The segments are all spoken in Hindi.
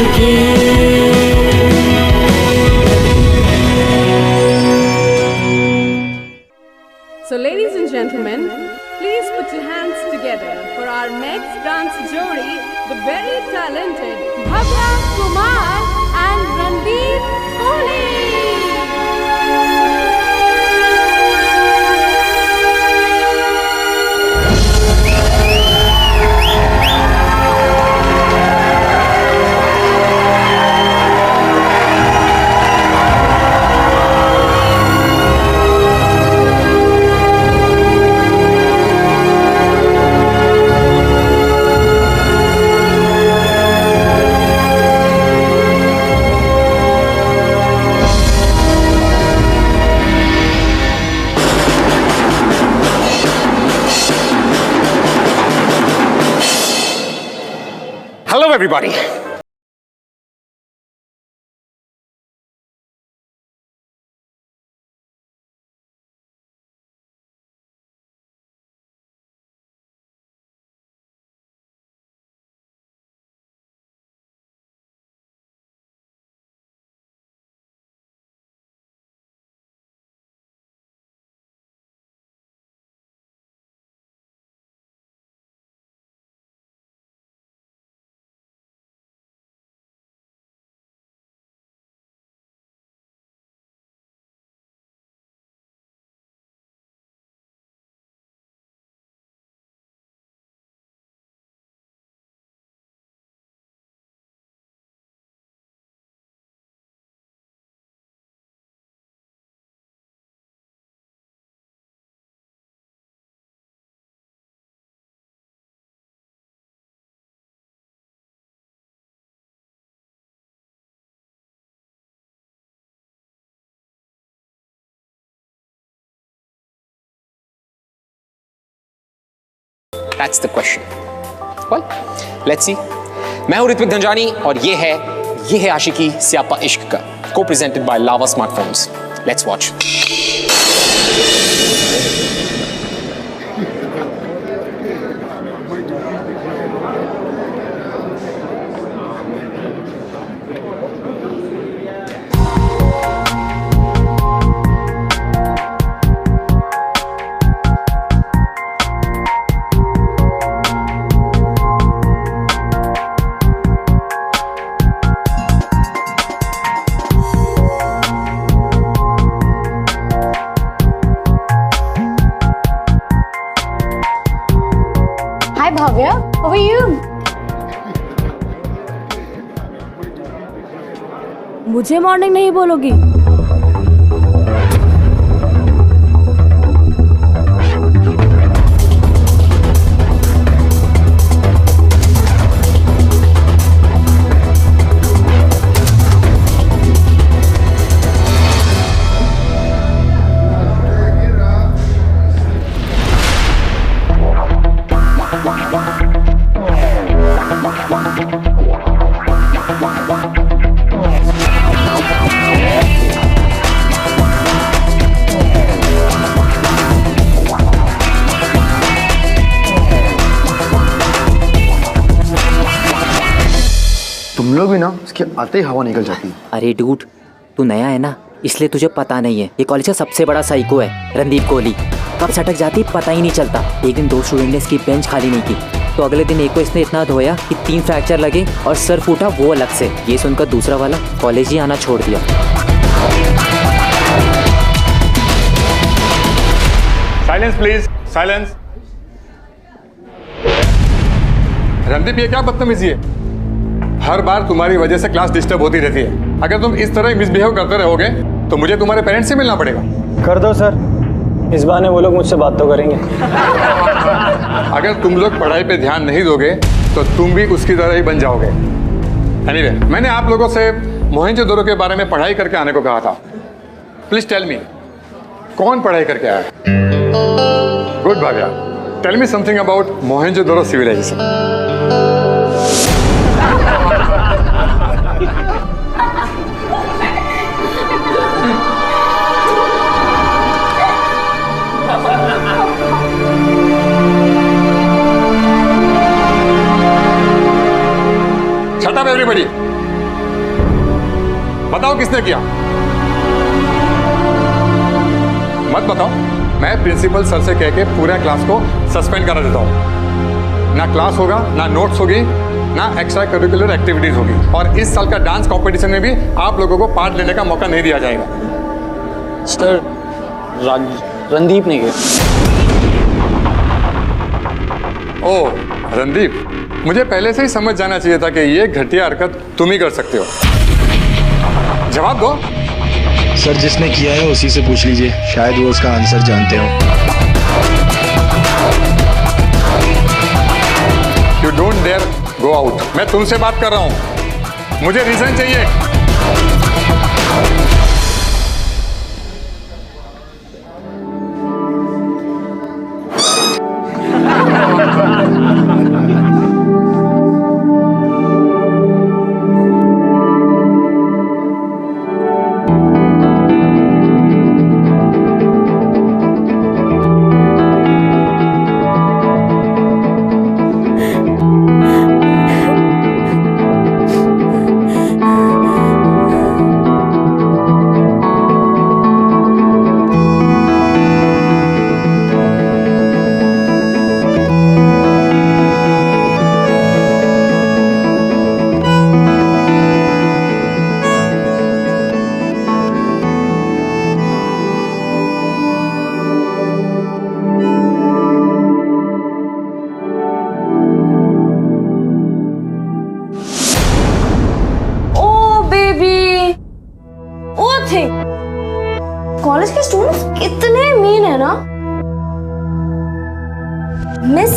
Aashiqui. So ladies and gentlemen, please put your hands together for our next dance jodi, the very talented Bhavya Kumar and Randeep Kohli. Hello, everybody. That's the question. Well, let's see. मैं हूं ऋत्विक धनजानी और ये है आशिकी स्यापा इश्क का, co-presented by Lava Smartphones. Let's watch. Hi Bhavya, how are you? मुझे मॉर्निंग नहीं बोलोगी? तुम लोग भी ना इसके आते ही हवा निकल जाती है। अरे डूड, तू नया है ना, इसलिए तुझे पता नहीं है। ये कॉलेज का सबसे बड़ा साइको है रणदीप कोहली। कब सटक जाती पता ही नहीं चलता। एक दिन 2 स्टूडेंट ने इसकी बेंच खाली नहीं की, तो अगले दिन एक को इसने इतना धोया कि 3 फ्रैक्चर लगे और सर फूटा वो अलग से। ये सुनकर दूसरा वाला कॉलेज ही आना छोड़ दिया। Silence please, silence. रणदीप, ये क्या बदतमीजी है? हर बार तुम्हारी वजह से क्लास डिस्टर्ब होती रहती है। अगर तुम इस तरह मिसबिहेव करते रहोगे तो मुझे तुम्हारे पेरेंट्स से मिलना पड़ेगा। कर दो सर, इस बहाने वो लोग मुझसे बात तो करेंगे। अगर तुम लोग पढ़ाई पे ध्यान नहीं दोगे तो तुम भी उसकी तरह ही बन जाओगे। एनीवे, मैंने आप लोगों से मोहनजोदड़ो के बारे में पढ़ाई करके आने को कहा था। प्लीज टेल मी, कौन पढ़ाई करके आया? Good Bhagya, tell me something about Mohenjodaro civilisation. Shut up everybody. किसने किया? मत बताओ, मैं प्रिंसिपल सर से कह के पूरे क्लास को सस्पेंड करा देता हूँ। ना क्लास होगा, ना नोट्स होगी, ना एक्स्ट्रा करिकुलर एक्टिविटीज होगी, और इस साल का डांस कंपटीशन में भी आप लोगों को पार्ट लेने का मौका नहीं दिया जाएगा। सर, रणदीप ने किया। ओ रणदीप, मुझे पहले से ही समझ जाना चाहिए था कि ये घटिया हरकत तुम ही कर सकते हो। जवाब दो। सर, जिसने किया है उसी से पूछ लीजिए, शायद वो उसका आंसर जानते हो। You don't dare go out. मैं तुमसे बात कर रहा हूं, मुझे रीजन चाहिए। कॉलेज के स्टूडेंट्स कितने मीन है ना। Miss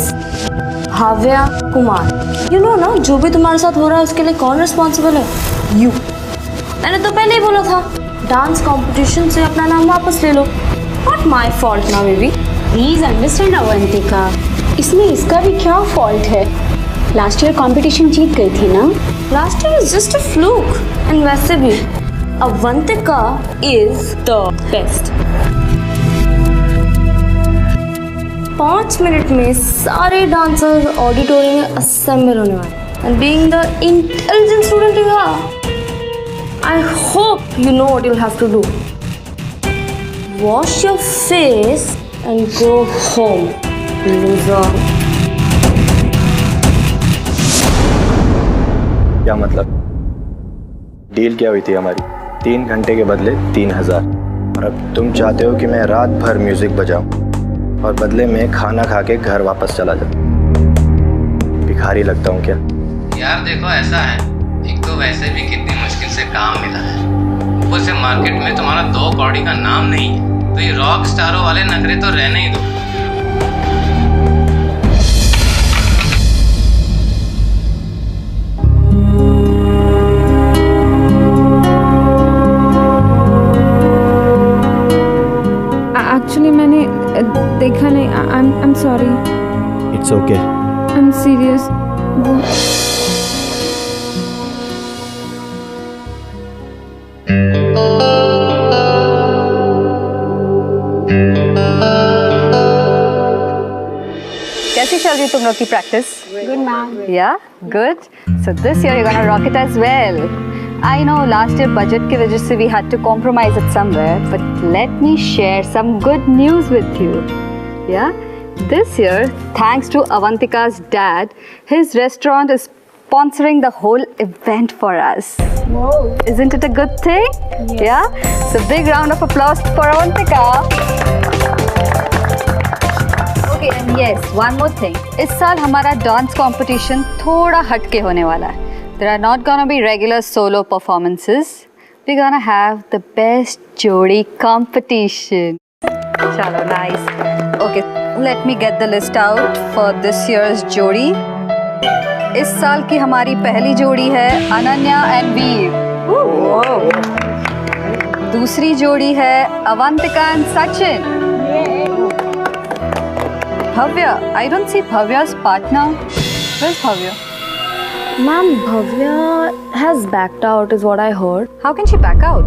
Bhavya Kumar, you know ना, जो भी तुम्हारे साथ हो रहा है उसके लिए कौन रिस्पॉन्सिबल है? यू। मैंने तो पहले ही बोला था, डांस कंपटीशन से अपना नाम वापस ले लो। नॉट माय फॉल्ट ना बेबी। प्लीज अंडरस्टैंड अवंतिका, इसमें इसका भी क्या फॉल्ट है? लास्ट ईयर कंपटीशन जीत गई थी ना। Last year is just a fluke. And वैसे भी Avantika is the best. 5 minute में सारे डांसर्स ऑडिटोरियम में असेंबल होने वाले। And being the intelligent student you are, I hope you know what you'll have to do. Wash your face and go home, loser. क्या मतलब? डील क्या हुई थी हमारी? 3 घंटे के बदले 3000, और अब तुम चाहते हो कि मैं रात भर म्यूजिक बजाऊं और बदले में खाना खा के घर वापस चला जाऊं। भिखारी लगता हूं क्या? यार देखो, ऐसा है, एक तो वैसे भी कितनी मुश्किल से काम मिला है, ऊपर से मार्केट में तुम्हारा 2 कौड़ी का नाम नहीं है, तो ये रॉक स्टारों वाले नखरे तो रहने ही दो। एक्चुअली मैंने देखा नहीं। I am sorry. It's okay. I am serious. कैसी चल रही तुम लोग की practice? Good, ma'am. Yeah, good. So this year you're gonna rock it as well. I know last year budget की वजह से we had to compromise it somewhere, but let me share some good news with you. Yeah, this year, thanks to Avantika's dad, his restaurant is sponsoring the whole event for us. Whoa. Isn't it a good thing? Yes. Yeah. So big round of applause for Avantika. Okay, and yes, one more thing. इस साल हमारा डांस कंपटीशन थोड़ा हटके होने वाला है. There are not gonna be regular solo performances. We're gonna have the best jodi competition. Chalo, nice. Okay, let me get the list out for this year's jodi. इस साल की हमारी पहली जोड़ी है अनन्या एंड वीर. दूसरी जोड़ी है Avantika and Sachin. Bhavya, I don't see Bhavya's partner. Where's Bhavya? Ma'am, Bhavya has backed out is what I heard. How can she back out?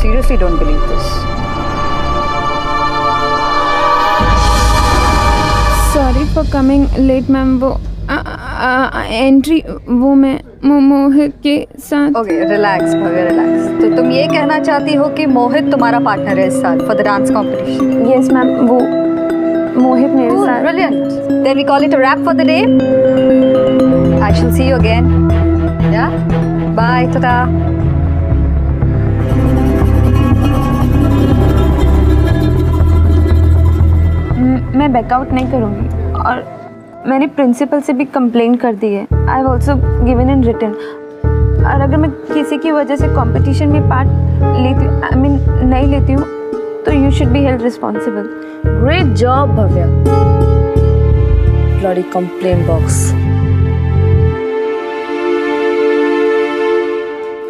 Seriously don't believe this. Sorry for coming late, ma'am. Entry वो मैं मोहित के साथ। Okay relax Bhavya relax. तो तुम ये कहना चाहती हो कि मोहित तुम्हारा पार्टनर है इस साल for the dance competition? Yes ma'am, वो मोहित मेरे साथ। Brilliant. Then we call it a wrap for the day. I shall see you again. Yeah bye, tata. मैं बैकआउट नहीं करूँगी और मैंने प्रिंसिपल से भी कंप्लेन कर दी है। I have also given in written. और अगर मैं किसी की वजह से कंपटीशन में पार्ट लेती हूँ, आई मीन नहीं लेती हूँ, तो you should be held responsible. Great job Bhavya. Bloody complain box.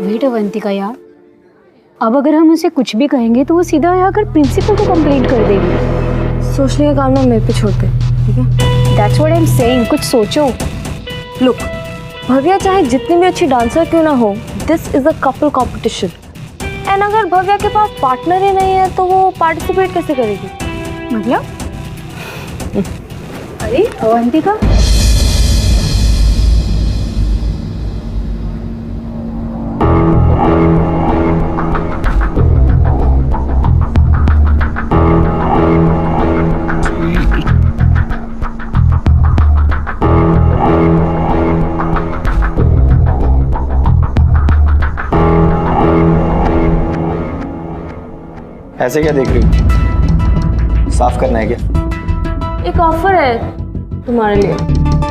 Wait Avantika यार, अब अगर हम उसे कुछ भी कहेंगे तो वो सीधा आकर प्रिंसिपल को कंप्लेंट कर देगी। सोचने का काम ना मेरे पे छोड़ दे, ठीक है? That's what I'm saying, कुछ सोचो। लुक, भव्या चाहे जितनी भी अच्छी डांसर क्यों ना हो, this is a couple competition. And अगर भव्या के पास पार्टनर ही नहीं है तो वो पार्टिसिपेट कैसे करेगी? मतलब? अरे अवंतिका, ऐसे क्या देख रही हो? साफ करना है क्या? एक ऑफर है तुम्हारे लिए।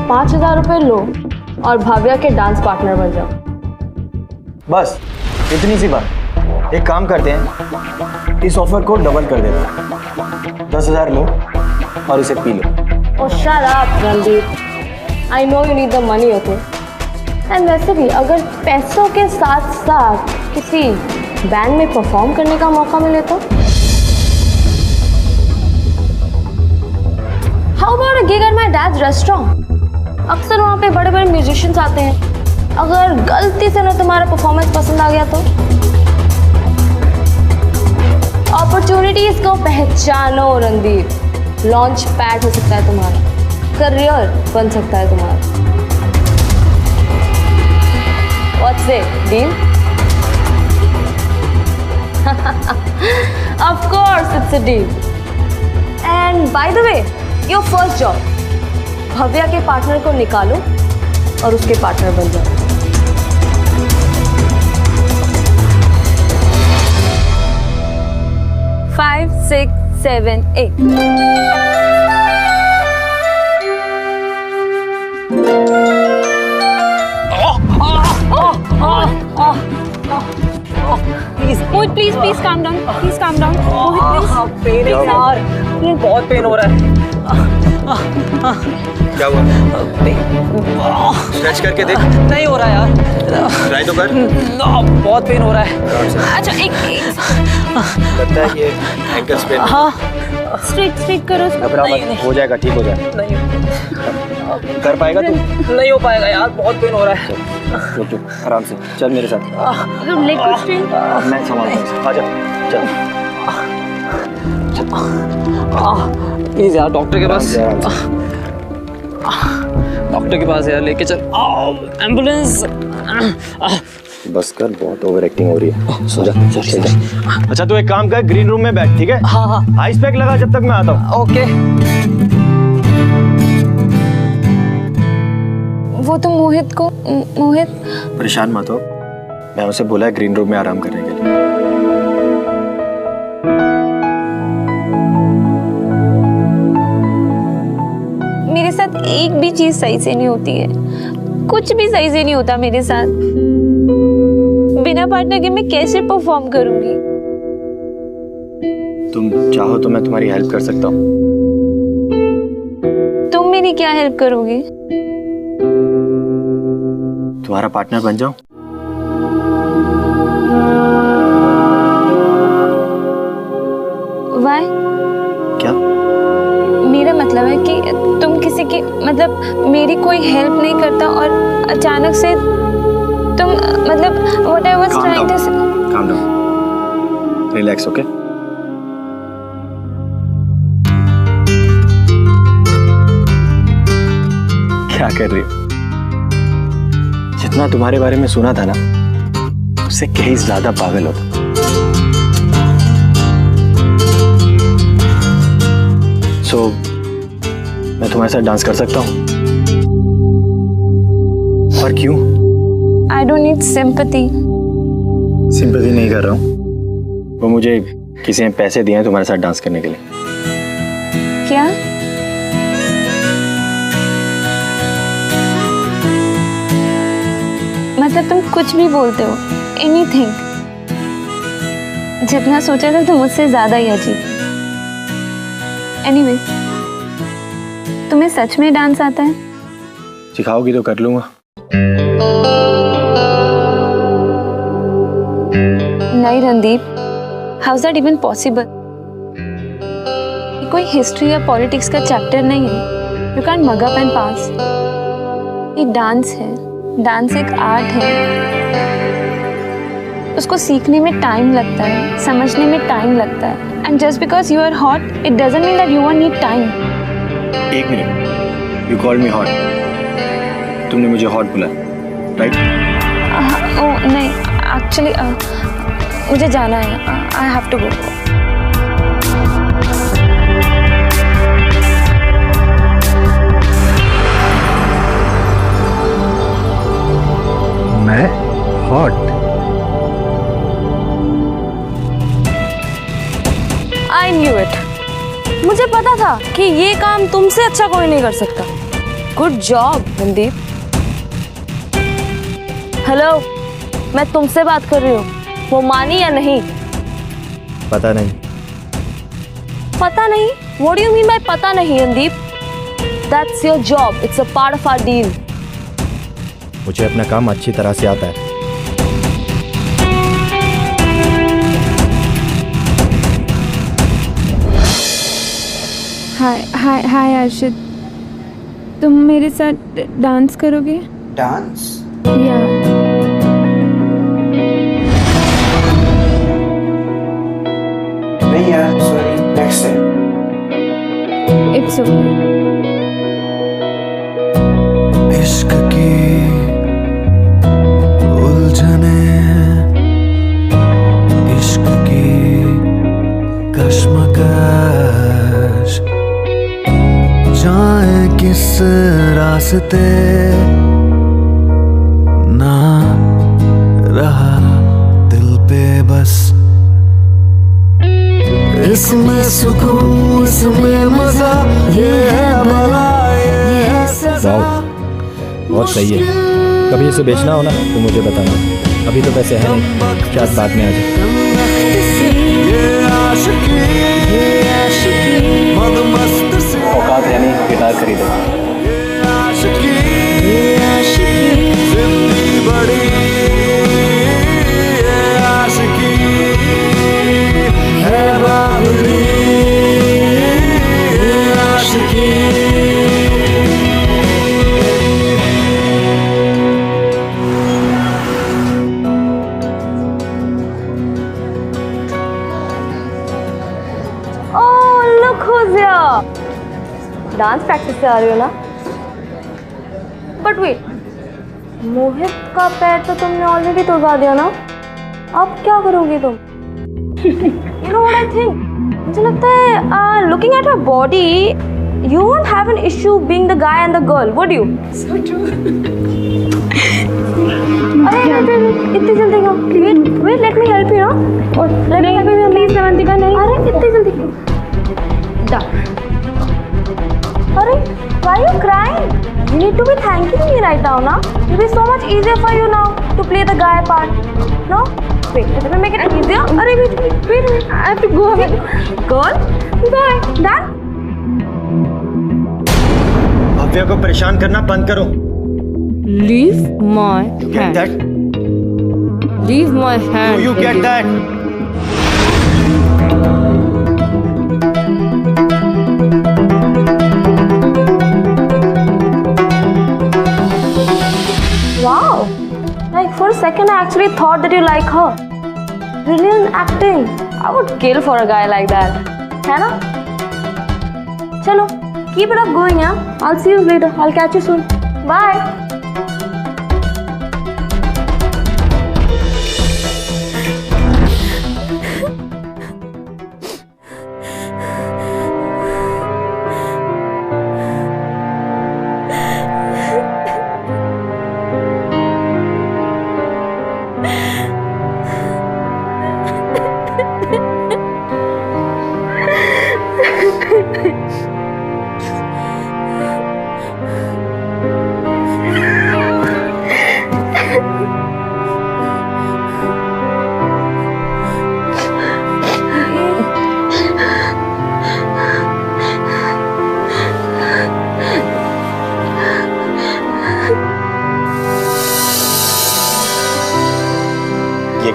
5,000 रुपए लो और भव्या के डांस पार्टनर बन जाओ। बस इतनी सी बात। एक काम करते हैं, इस ऑफर को डबल कर देते हैं। 10,000 लो और इसे P low. Oh, shut up, Randeep. I know you need the money, okay? And वैसे भी अगर पैसों के साथ साथ किसी बैंड में परफॉर्म करने का मौका मिले तो? How about a gig at my dad's restaurant? अक्सर वहाँ पे बड़े बड़े म्यूजिशियंस आते हैं। अगर गलती से ना तुम्हारा परफॉर्मेंस पसंद आ गया तो? अपॉर्चुनिटीज को पहचानो रणदीप। लॉन्च पैड हो सकता है तुम्हारा, करियर बन सकता है तुम्हारा। What's it? Deal? Of course it's a deal. And by the way, your first job, Bhavya के पार्टनर को निकालो और उसके पार्टनर बन जाओ। 5, 6, 7, 8। Mohit, please calm down. Please calm down. Mohit, please. Pain है यार, बहुत पेन हो रहा है। क्या हुआ? स्ट्रेच करके देख। नहीं हो रहा यार। ट्राई तो कर। बहुत पेन हो रहा है। अच्छा एक लगता है ये एंकल स्पेन। हाँ। स्ट्रेट करो। नहीं, हो जाएगा, ठीक हो जाएगा। नहीं कर पाएगा तू? नहीं हो पाएगा यार, बहुत पेन हो रहा है। चुप आराम से चल मेरे साथ। लेग को स्ट्रेट। मैं संभालता हूँ। आजा चल। प्लीज यार, डॉक्टर के पास। डॉक्टर के पास यार, लेके चल। एम्बुलेंस। बस कर, बहुत ओवर एक्टिंग हो रही है। सो जा। अच्छा तू एक काम कर, ग्रीन रूम में बैठ, ठीक है? हाँ। आइस पैक लगा जब तक मैं आता हूँ। ओके। वो तो मोहित परेशान मत हो, मैं उसे बोला है ग्रीन रूम में आराम करने के लिए। मेरे साथ एक भी चीज सही से नहीं होती है, कुछ भी सही से नहीं होता मेरे साथ। बिना पार्टनर के मैं कैसे परफॉर्म करूंगी? तुम चाहो तो मैं तुम्हारी हेल्प कर सकता हूँ। तुम मेरी क्या हेल्प करोगी? तुम्हारा पार्टनर बन जाऊं? Why? क्या? मेरा मतलब है कि तुम किसी की मतलब मेरी कोई हेल्प नहीं करता और अचानक से तुम मतलब what I was trying to say. Calm down. Relax, okay? क्या कर रही हो? जितना तुम्हारे बारे में सुना था ना, उससे कहीं ज्यादा पागल हो। सो मैं तुम्हारे साथ डांस कर सकता हूँ? और क्यों? I don't need sympathy. Sympathy नहीं कर रहा हूँ, वो मुझे किसी ने पैसे दिए हैं तुम्हारे साथ डांस करने के लिए। क्या? मतलब तुम कुछ भी बोलते हो, एनीथिंग। जितना सोचा था तुम मुझसे ज्यादा ही अजीब। एनीवेज, तुम्हें सच में डांस आता है? सिखाओगी तो कर लूंगा। नहीं Randeep, how is that even possible? कोई हिस्ट्री या पॉलिटिक्स का चैप्टर नहीं है। You can mug up and pass. ये डांस है, डांस एक आर्ट है। उसको सीखने में टाइम लगता है, समझने में टाइम लगता है। And just because you are hot, it doesn't mean that you won't need time. एक minute, you called me hot. तुमने मुझे हॉट बोला, राइट? ओह नहीं, एक्चुअली मुझे जाना है। I have to go. मैं हॉट? I knew it. मुझे पता था कि ये काम तुमसे अच्छा कोई नहीं कर सकता। Good job Randeep. हेलो, मैं तुमसे बात कर रही हूँ। वो मानी या नहीं? पता नहीं। पता नहीं? What do you mean by पता नहीं Randeep? That's your job. It's a part of our deal. मुझे अपना काम अच्छी तरह से आता है। हाय अर्शिद, तुम मेरे साथ डांस करोगे? डांस? या नहीं यार, sorry, next time. It's okay. इश्क की उलझने, इश्क की कश्मकश, जाए किस रास्ते, ना रहा दिल पे बस। इसमें सुकून, इसमें मजा, ये है भला, ये है सजा। बहुत सही है। कभी इसे बेचना हो ना तो मुझे बताना। अभी तो पैसे हैं नहीं, शायद बाद में आ जाए। औकात है नहीं, गिटार खरीदो। डांस प्रैक्टिस से आ रही हो ना? बट वेट, मोहित का पैर तो तुमने ऑलरेडी तोड़वा दिया ना? अब क्या करोगी तुम? You know what I think? मुझे लगता है looking at her body, you won't have an issue being the guy and the girl, would you? So true. अरे इतनी जल्दी क्यों? Wait, let me help you, ना? Let me help you, please, Avantika, नहीं। अरे इतनी जल्दी क्यों? Done. Arey, why are you crying? You need to be thanking me right now, na? It will be so much easier for you now to play the guy part. No? Wait, let me make it easier. Arey, wait. I have to go. Girl, bye. Done? Bhavya को परेशान करना बंद करो। Leave my Get hand. that? Leave my hand. Do you get that? Wow. Like for a second, I actually thought that you like her. Brilliant acting. I would kill for a guy like that. है ना? चलो, keep it up going, yeah. I'll see you later. I'll catch you soon. Bye.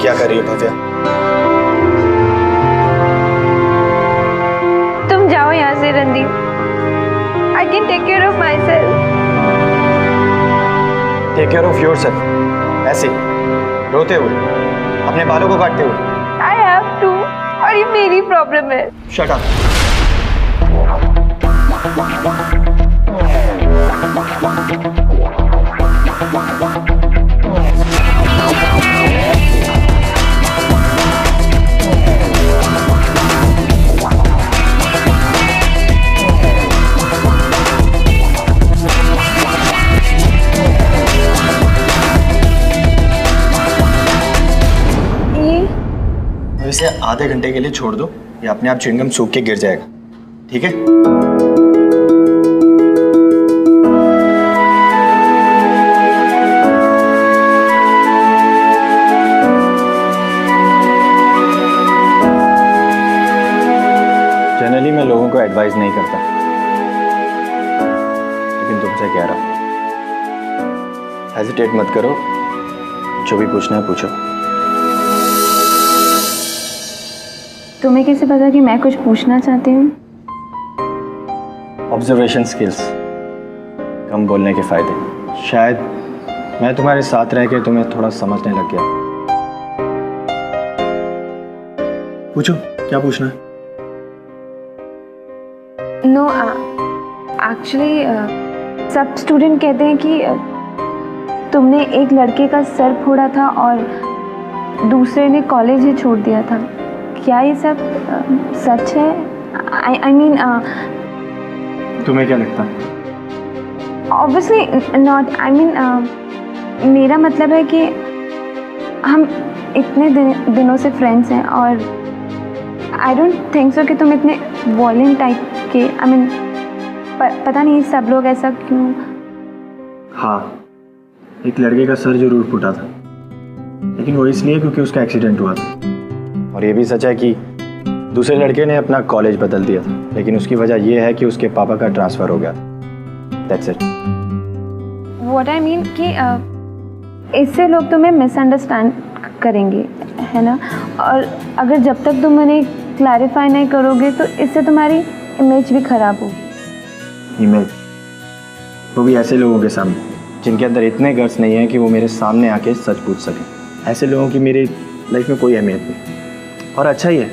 क्या कर रही हो भव्या? तुम जाओ यहाँ से Randeep. I can take care of myself. Take care of yourself. ऐसे रोते हुए, अपने बालों को काटते हुए। I have to, और ये मेरी प्रॉब्लम है। Shut up. इसे आधे घंटे के लिए छोड़ दो, ये अपने आप च्युइंगम सूख के गिर जाएगा, ठीक है? जनरली मैं लोगों को एडवाइस नहीं करता, लेकिन तुमसे कह रहा हूं, हेजिटेट मत करो, जो भी पूछना है पूछो। तुम्हें कैसे पता कि मैं कुछ पूछना चाहती हूँ? ऑब्जर्वेशन स्किल्स, कम बोलने के फायदे। शायद मैं तुम्हारे साथ रह के तुम्हें थोड़ा समझने लग गया। पूछो, क्या पूछना है? नो, एक्चुअली सब स्टूडेंट कहते हैं कि तुमने एक लड़के का सर फोड़ा था और दूसरे ने कॉलेज ही छोड़ दिया था। क्या ये सब सच है? आई मीन तुम्हें क्या लगता है? Obviously not. आई मीन मेरा मतलब है कि हम इतने दिनों से फ्रेंड्स हैं और आई डोंट थिंक सो कि तुम इतने वॉयलेंट टाइप के, आई मीन पता नहीं सब लोग ऐसा क्यों। हाँ, एक लड़के का सर जरूर फूटा था, लेकिन वो इसलिए क्योंकि उसका एक्सीडेंट हुआ था। और ये भी सच है कि दूसरे लड़के ने अपना कॉलेज बदल दिया था, लेकिन उसकी वजह यह है कि उसके पापा का ट्रांसफ़र हो गया। That's it. What I mean कि इससे लोग तुम्हें मिसअंडरस्टैंड करेंगे, है ना? और अगर जब तक तुम उन्हें क्लैरिफाई नहीं करोगे तो इससे तुम्हारी इमेज भी खराब होगी। इमेज? वो भी ऐसे लोगों के सामने जिनके अंदर इतने गट्स नहीं है कि वो मेरे सामने आके सच पूछ सकें। ऐसे लोगों की मेरी लाइफ में कोई अहमियत नहीं। और अच्छा ही है,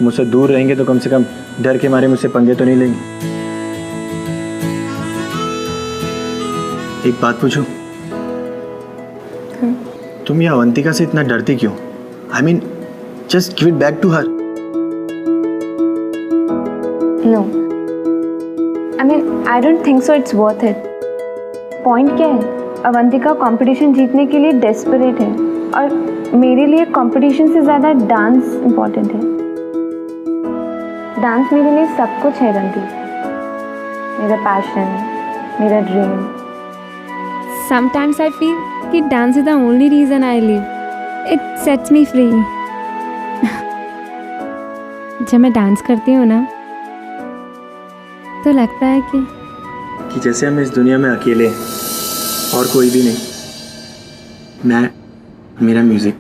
मुझसे दूर रहेंगे तो कम से कम डर के मारे मुझसे पंगे तो नहीं लेंगे। एक बात पूछूं? तुम ये अवंतिका से इतना डरती क्यों? I mean just give it back to her. No, I mean I don't think so it's worth it. Point क्या है? अवंतिका कंपटीशन जीतने के लिए डेस्परेट है और मेरे लिए कंपटीशन से ज़्यादा डांस इम्पॉर्टेंट है। डांस मेरे लिए सब कुछ है रणदीप, मेरा पैशन, मेरा ड्रीम। Sometimes I feel कि dance is the only reason I live. It sets me free. जब मैं डांस करती हूँ ना, तो लगता है कि जैसे हम इस दुनिया में अकेले हैं और कोई भी नहीं। मैं, मेरा म्यूजिक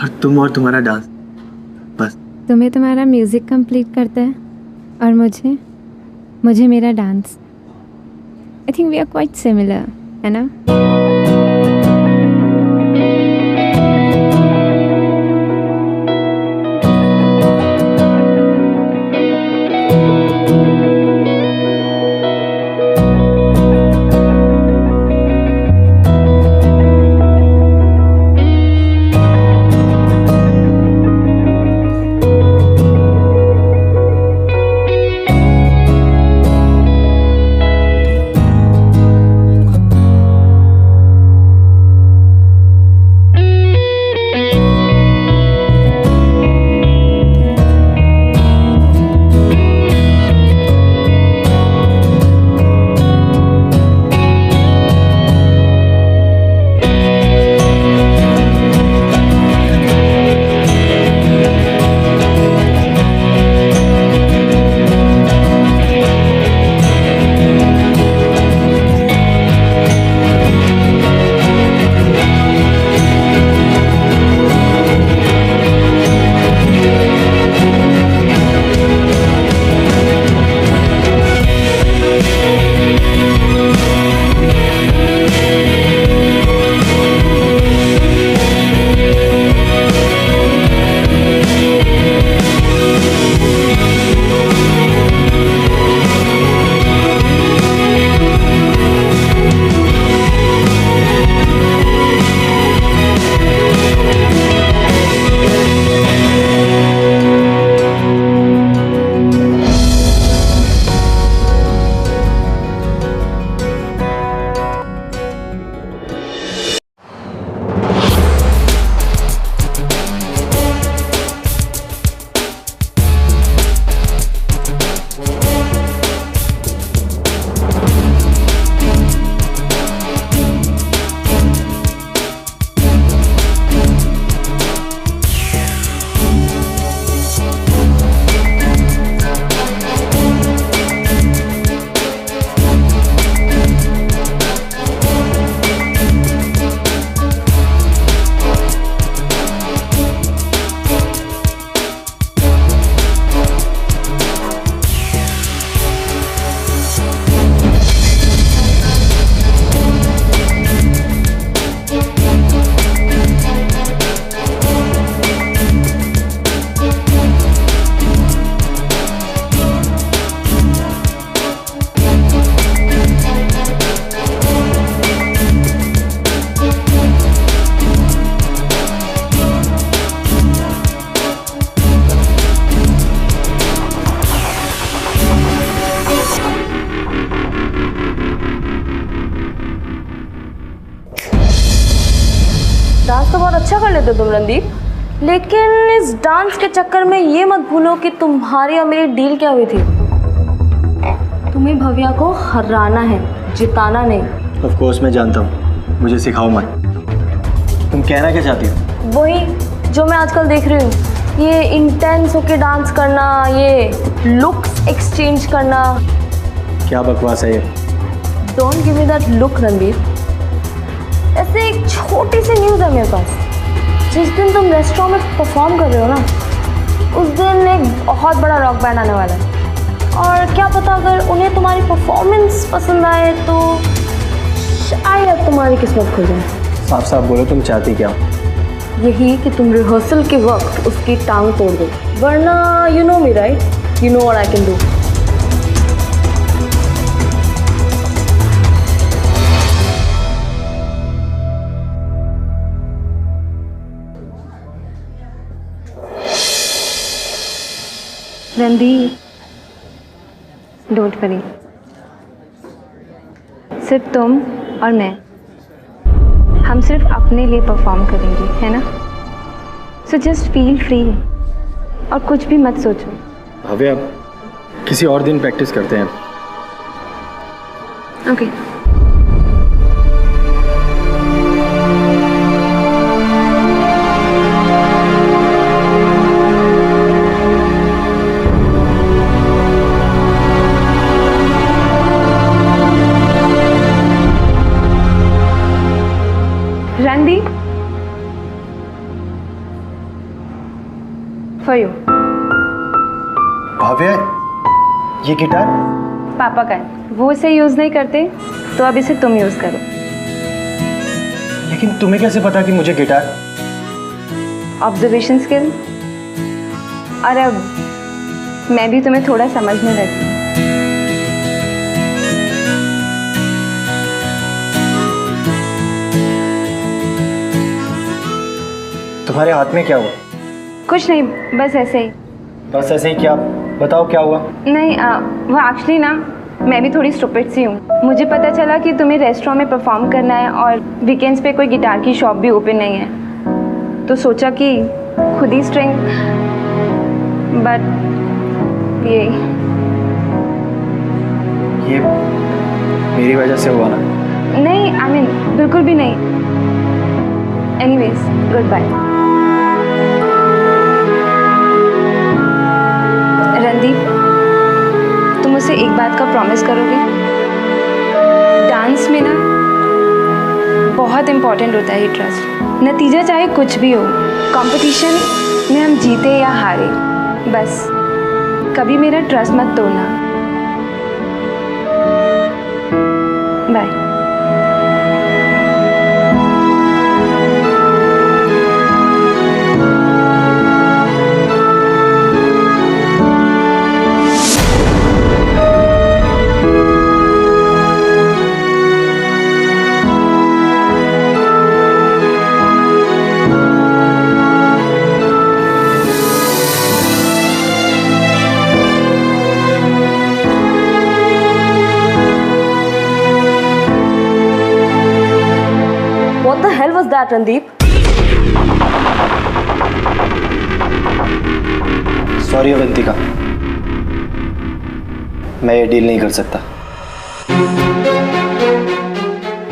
और तुम और तुम्हारा डांस, बस। तुम्हें तुम्हारा म्यूजिक कंप्लीट करता है और मुझे मेरा dance. I think we are quite similar, है ना? बहुत अच्छा कर लेते हो तुम रणदीप, लेकिन इस डांस के चक्कर में ये मत भूलो कि तुम्हारी और मेरी डील क्या हुई थी। तुम्हें भव्या को हराना है, जिताना नहीं। ऑफ कोर्स मैं जानता हूँ, मुझे सिखाओ मत। तुम कहना क्या चाहती हो? वही जो मैं आजकल देख रही हूँ, ये इंटेंस होके डांस करना, ये लुक्स एक्सचेंज करना। क्या बकवास है ये? Don't give me that look Randeep. ऐसे एक छोटी सी न्यूज़ है मेरे पास। जिस दिन तुम रेस्टोरेंट में परफॉर्म कर रहे हो ना, उस दिन एक बहुत बड़ा रॉक बैंड आने वाला है, और क्या पता अगर उन्हें तुम्हारी परफॉर्मेंस पसंद आए तो शायद तुम्हारी किस्मत खुल जाए। साफ साफ बोलो, तुम चाहती क्या हो? यही कि तुम रिहर्सल के वक्त उसकी टांग तोड़ दो, वरना you know me right, you know what I can do. Randeep, don't worry, सिर्फ तुम और मैं, हम सिर्फ अपने लिए परफॉर्म करेंगे, है ना? सो जस्ट फील फ्री और कुछ भी मत सोचो। भव्या, किसी और दिन प्रैक्टिस करते हैं। Okay. Randeep, for you. Bhavya, ये गिटार पापा का है, वो इसे यूज नहीं करते, तो अब इसे तुम यूज करो। लेकिन तुम्हें कैसे पता कि मुझे गिटार? Observation skill. और अब मैं भी तुम्हें थोड़ा समझने लगी। तुम्हारे हाथ में क्या हुआ? कुछ नहीं, बस ऐसे ही। बस ऐसे ही क्या? बताओ क्या हुआ? नहीं, वो एक्चुअली ना, मैं भी थोड़ी स्टूपिड सी हूँ। मुझे पता चला कि तुम्हें रेस्टोरेंट में परफॉर्म करना है और वीकेंड्स पे कोई गिटार की शॉप भी ओपन नहीं है, तो सोचा कि खुद ही स्ट्रिंग, बट ये मेरी वजह से हुआ ना? नहीं, आई मीन बिल्कुल भी नहीं। Anyways, good bye. रणदीप, तुम मुझसे एक बात का प्रॉमिस करोगे? डांस में ना बहुत इम्पोर्टेंट होता है ये ट्रस्ट। नतीजा चाहे कुछ भी हो, कंपटीशन में हम जीते या हारे, बस कभी मेरा ट्रस्ट मत तोड़ना। Bye. that, Randeep? Sorry Avantika, मैं ये डील नहीं कर सकता।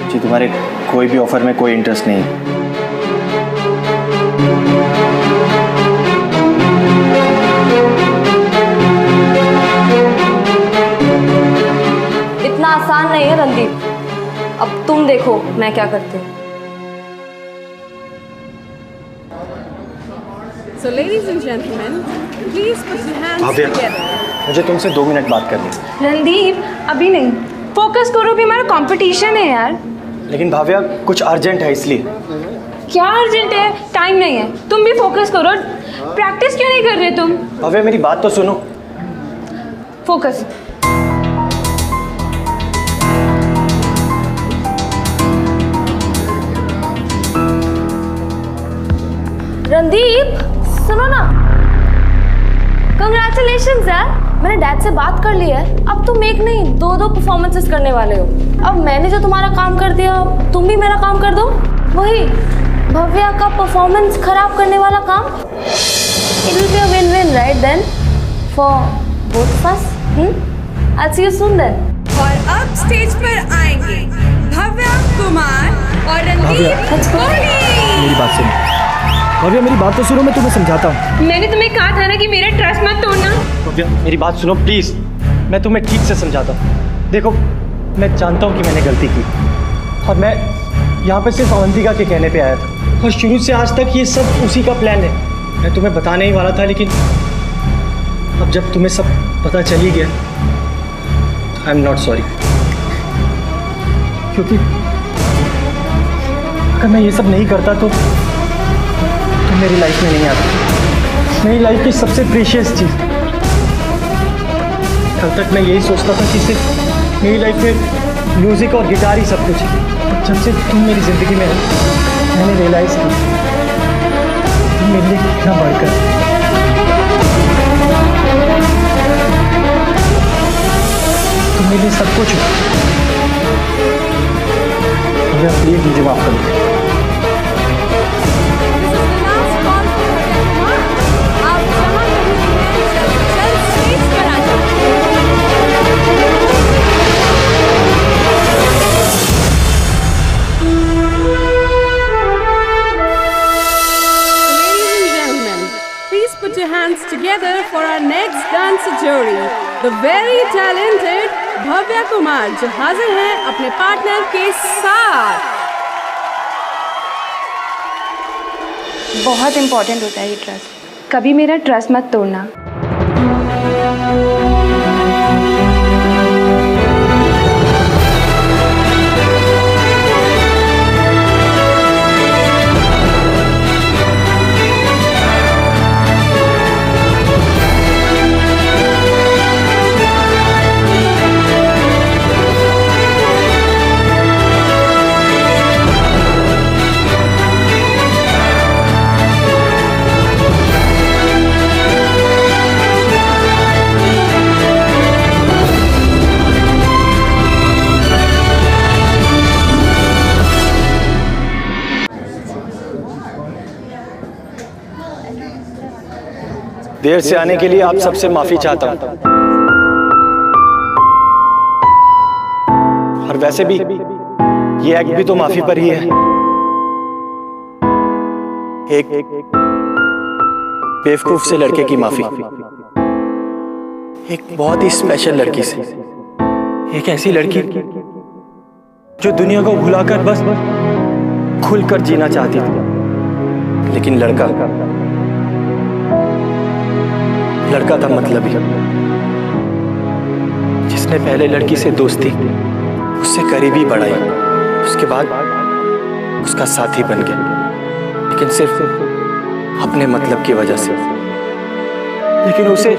जी, तुम्हारे कोई भी ऑफर में कोई इंटरेस्ट नहीं है। इतना आसान नहीं है रणदीप, अब तुम देखो मैं क्या करती हूँ। So ladies and gentlemen, please put your hands together. मुझे तुमसे 2 मिनट बात करनी है। रणदीप, अभी नहीं, फोकस करो, भी हमारा कंपटीशन है यार। लेकिन भाव्या, कुछ अर्जेंट है इसलिए। क्या अर्जेंट है? टाइम नहीं है, तुम भी फोकस करो। प्रैक्टिस क्यों नहीं कर रहे तुम? भाव्या, मेरी बात तो सुनो। फोकस। रणदीप, सुनो ना, कंग्रेचुलेशंस यार, मैंने डैड से बात कर ली है। अब तुम एक नहीं 2 परफॉर्मेंसेस करने वाले हो। अब मैंने जो तुम्हारा काम कर दिया, तुम भी मेरा काम कर दो। वही भव्या का परफॉर्मेंस खराब करने वाला काम? It will be a win win right then for both of us. I'll see you soon then. और अब स्टेज पर आएंगे भव्या कुमार और रणदीप कोहली। मेरी बात सुनो भव्या, मेरी बात तो सुनो, मैं तुम्हें समझाता हूँ। मैंने तुम्हें कहा था ना कि मेरा ट्रस्ट मत तोड़ना। भव्या मेरी बात सुनो प्लीज, मैं तुम्हें ठीक से समझाता हूँ। देखो मैं जानता हूँ कि मैंने गलती की और मैं यहाँ पे सिर्फ अवंतिका के कहने पे आया था और शुरू से आज तक ये सब उसी का प्लान है। मैं तुम्हें बताने ही वाला था, लेकिन अब जब तुम्हें सब पता चल ही गया, आई एम नॉट सॉरी। क्योंकि अगर मैं ये सब नहीं करता तो तुम मेरी लाइफ में नहीं आती। मेरी लाइफ की सबसे प्रीशियस चीज़। कल तक मैं यही सोचता था कि सिर्फ मेरी लाइफ में म्यूज़िक और गिटार ही सब कुछ है। जब से तुम मेरी ज़िंदगी में मैंने रियलाइज़ की तुम मेरे लिए कितना बढ़कर। तुम मेरे लिए सब कुछ हो। प्लीज मुझे माफ कर दो। Put your hands together for our next dance jury, the very talented Bhavya Kumar, जो हाजिर हैं अपने पार्टनर के साथ। बहुत इंपॉर्टेंट होता है ये ट्रस्ट, कभी मेरा ट्रस्ट मत तोड़ना। देर से आने के लिए आप सबसे माफी चाहता हूं। और वैसे भी ये एक्ट भी तो माफी पर ही है। एक बेवकूफ से लड़के की माफी, एक बहुत ही स्पेशल लड़की से, एक ऐसी लड़की जो दुनिया को भुलाकर बस खुलकर जीना चाहती थी। लेकिन लड़का था मतलबी, जिसने पहले लड़की से दोस्ती, उससे करीबी बढ़ाई, उसके बाद उसका साथी बन गया, लेकिन सिर्फ अपने मतलब की वजह से। लेकिन उसे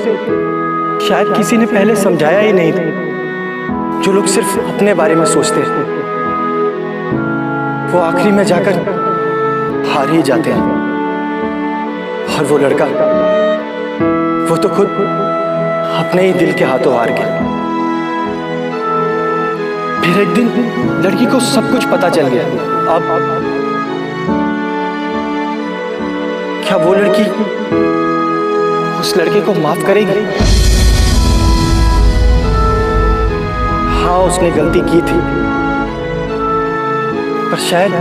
शायद किसी ने पहले समझाया ही नहीं था। जो लोग सिर्फ अपने बारे में सोचते हैं वो आखिरी में जाकर हार ही जाते हैं। और वो लड़का, वो तो खुद अपने ही दिल के हाथों हार गया। फिर एक दिन लड़की को सब कुछ पता चल गया। अब क्या वो लड़की उस लड़के को माफ करेगी? हाँ, उसने गलती की थी, पर शायद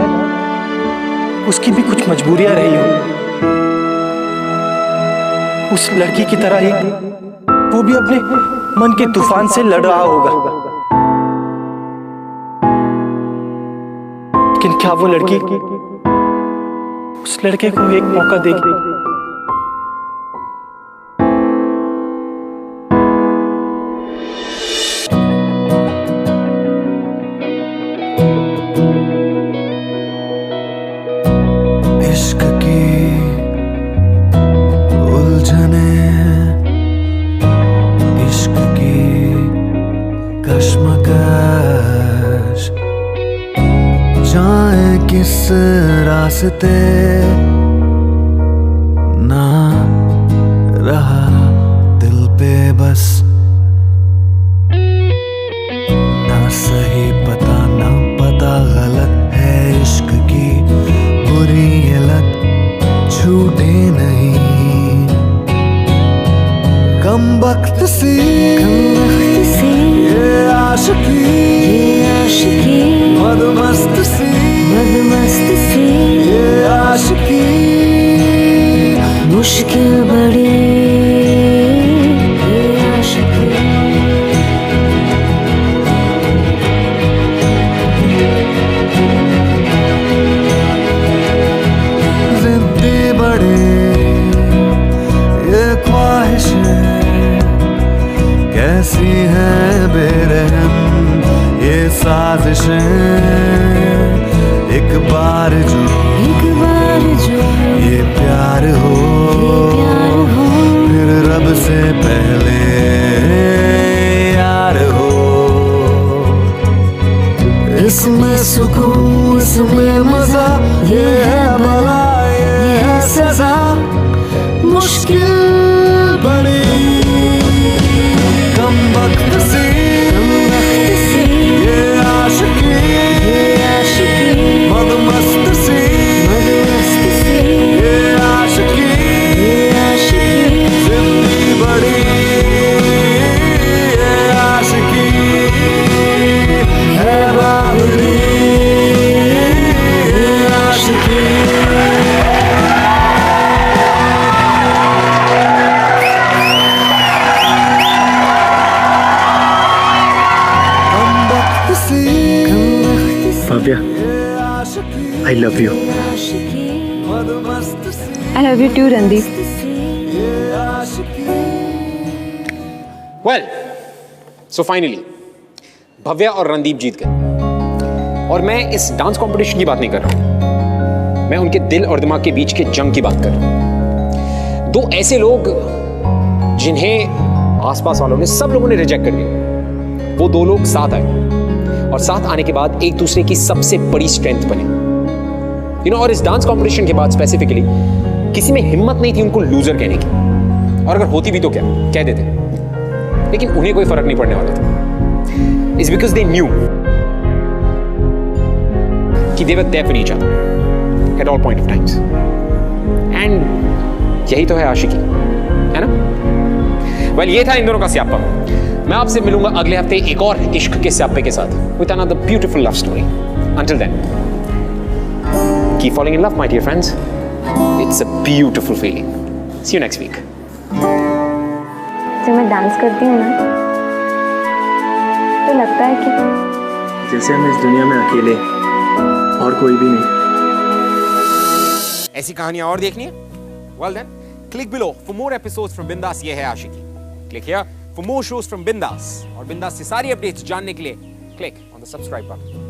उसकी भी कुछ मजबूरियां रही होंगी। उस लड़की की तरह ही वो भी अपने मन के तूफान से लड़ रहा होगा। लेकिन क्या वो लड़की उस लड़के को एक मौका देगी? इश्क की उलझने, इश्क की कश्मकश, जाए किस रास्ते ना रहा दिल पे बस, ना सही पता ना पता गलत है इश्क की बुरी वक्त सी ये आशिकी मदमस्त सी ये आशिकी मुश्किल बड़ी ये आशिकी जिद्दी बड़ी ये ख्वाहिशें कैसी हैं बेरहम ये साजिशें एक बार जो ये प्यार हो फिर रब से पहले यार हो इसमें सुकून इसमें मजा ये है भला ये है सजा मुश्किल बड़ी कम वक्त सी ये आशिकी मदमस्त सी ये आशिकी जिंदगी बड़ी ये आशिकी है बाबरी ये आशिकी Bhavya, I love you. I love you too, Randeep. Well, so finally, Bhavya और रणदीप जीत गए। और मैं इस डांस कंपटीशन की बात नहीं कर रहा हूं, मैं उनके दिल और दिमाग के बीच के जंग की बात कर रहा हूं। दो ऐसे लोग जिन्हें आसपास वालों ने, सब लोगों ने रिजेक्ट कर दिया, वो दो लोग साथ आए और साथ आने के बाद एक दूसरे की सबसे बड़ी स्ट्रेंथ बने। और इस डांस कंपटीशन के बाद स्पेसिफिकली किसी में हिम्मत नहीं थी उनको लूजर कहने की, और अगर होती भी तो क्या कह देते, लेकिन उन्हें कोई फर्क नहीं पड़ने वाला था। इट्स बिकॉज दे न्यू कि they were there for each other at all point of times, and यही तो है आशिकी, है ना? वेल, ये था इन दोनों का स्यापा। मैं आपसे मिलूंगा अगले हफ्ते एक और इश्क के स्यापे के साथ, with another beautiful love story. Until then, keep falling in love, my dear friends. It's a beautiful feeling. See you next week. जब मैं डांस करती हूँ ना, तो लगता है कि जैसे हम इस दुनिया में अकेले और कोई भी नहीं। ऐसी कहानियां और देखनी है? Well then, click below for more episodes from Bindas ये है आशिकी. Click here for more shows from Bindas, और Bindas से सारी अपडेट्स जानने के लिए click on the subscribe button.